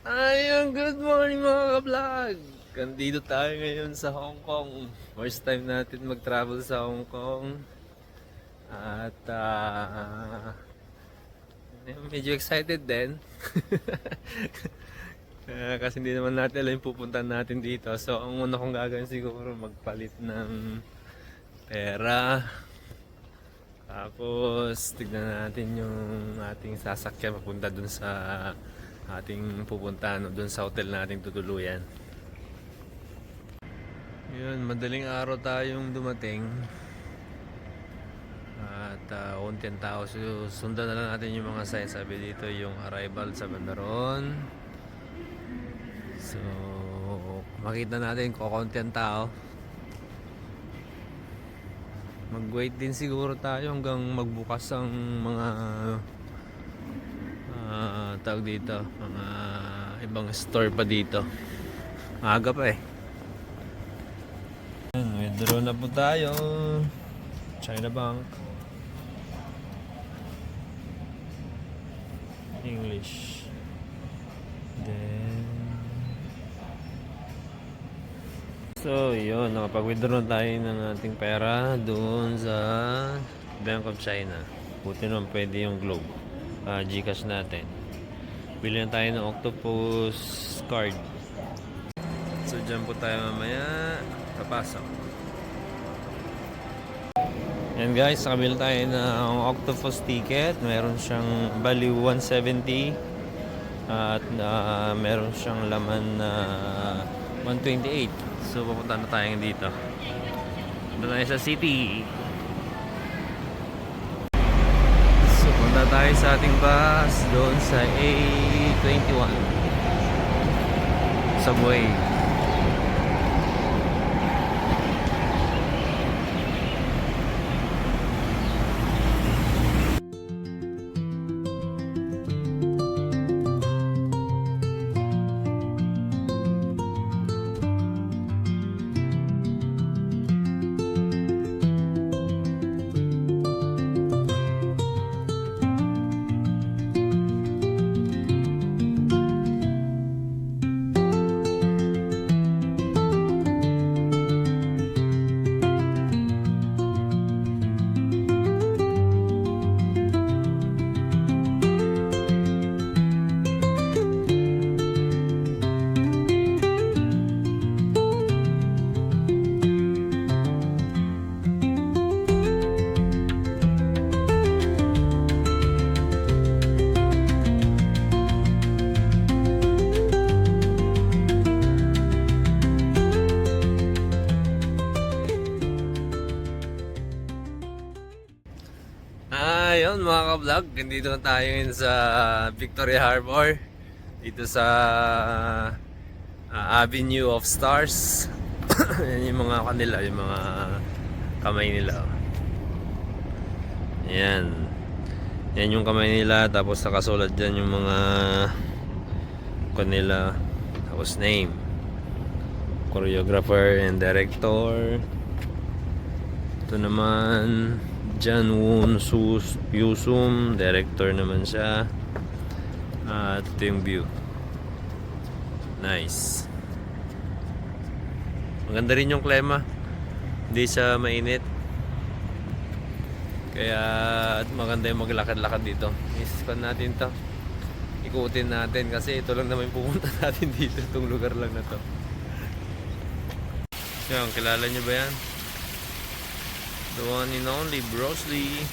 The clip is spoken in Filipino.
Ayun, good morning mga ka-vlog! Nandito tayo ngayon sa Hong Kong. First time natin mag-travel sa Hong Kong. At medyo excited din. Kasi hindi naman natin alam yung pupuntahan natin dito. So ang una kong gagawin siguro magpalit ng pera. Tapos tignan natin yung ating sasakyan papunta dun sa ating pupuntahan, dun sa hotel nating tutuluyan. Yun, madaling araw tayong dumating. At unti ang tao. So, sundan na lang natin yung mga signs. Sabi dito yung arrival sa Bandaron. So makita natin kung konti ang tao. Mag-wait din siguro tayo hanggang magbukas ang mga tawag dito, mga ibang store pa dito. Maaga pa eh. Withdraw na po tayo. China Bank. English. Then so yun, nakapag-withdraw tayo ng ating pera doon sa Bank of China. Buti naman pwede yung Globe, Gcash natin. Bili na tayo ng Octopus card. So dyan po tayo mamaya papasok. Yan guys, nakabili tayo ng Octopus ticket. Meron siyang value 170 at meron siyang laman na 128. So pupunta na tayo dito. Punta tayo sa city. So punta tayo sa ating bus doon sa A21 subway. Ayun mga ka-vlog, nandito na tayo ngayon sa Victoria Harbor. Dito sa Avenue of Stars. Yan yung mga kanila, yung mga kamay nila. Yan. Yan yung kamay nila, tapos nakasulat dyan yung mga kanila. Tapos name, choreographer and director. Ito naman Jan Woon Yusum, director naman siya. At ito yung view. Nice. Maganda rin yung klima. Hindi siya mainit. Kaya maganda yung maglakad-lakad dito. Ispan natin to. Ikutin natin kasi ito lang naman pupunta natin dito. Itong lugar lang na to. Yan, kilala nyo ba yan? The one and only Bruce Lee.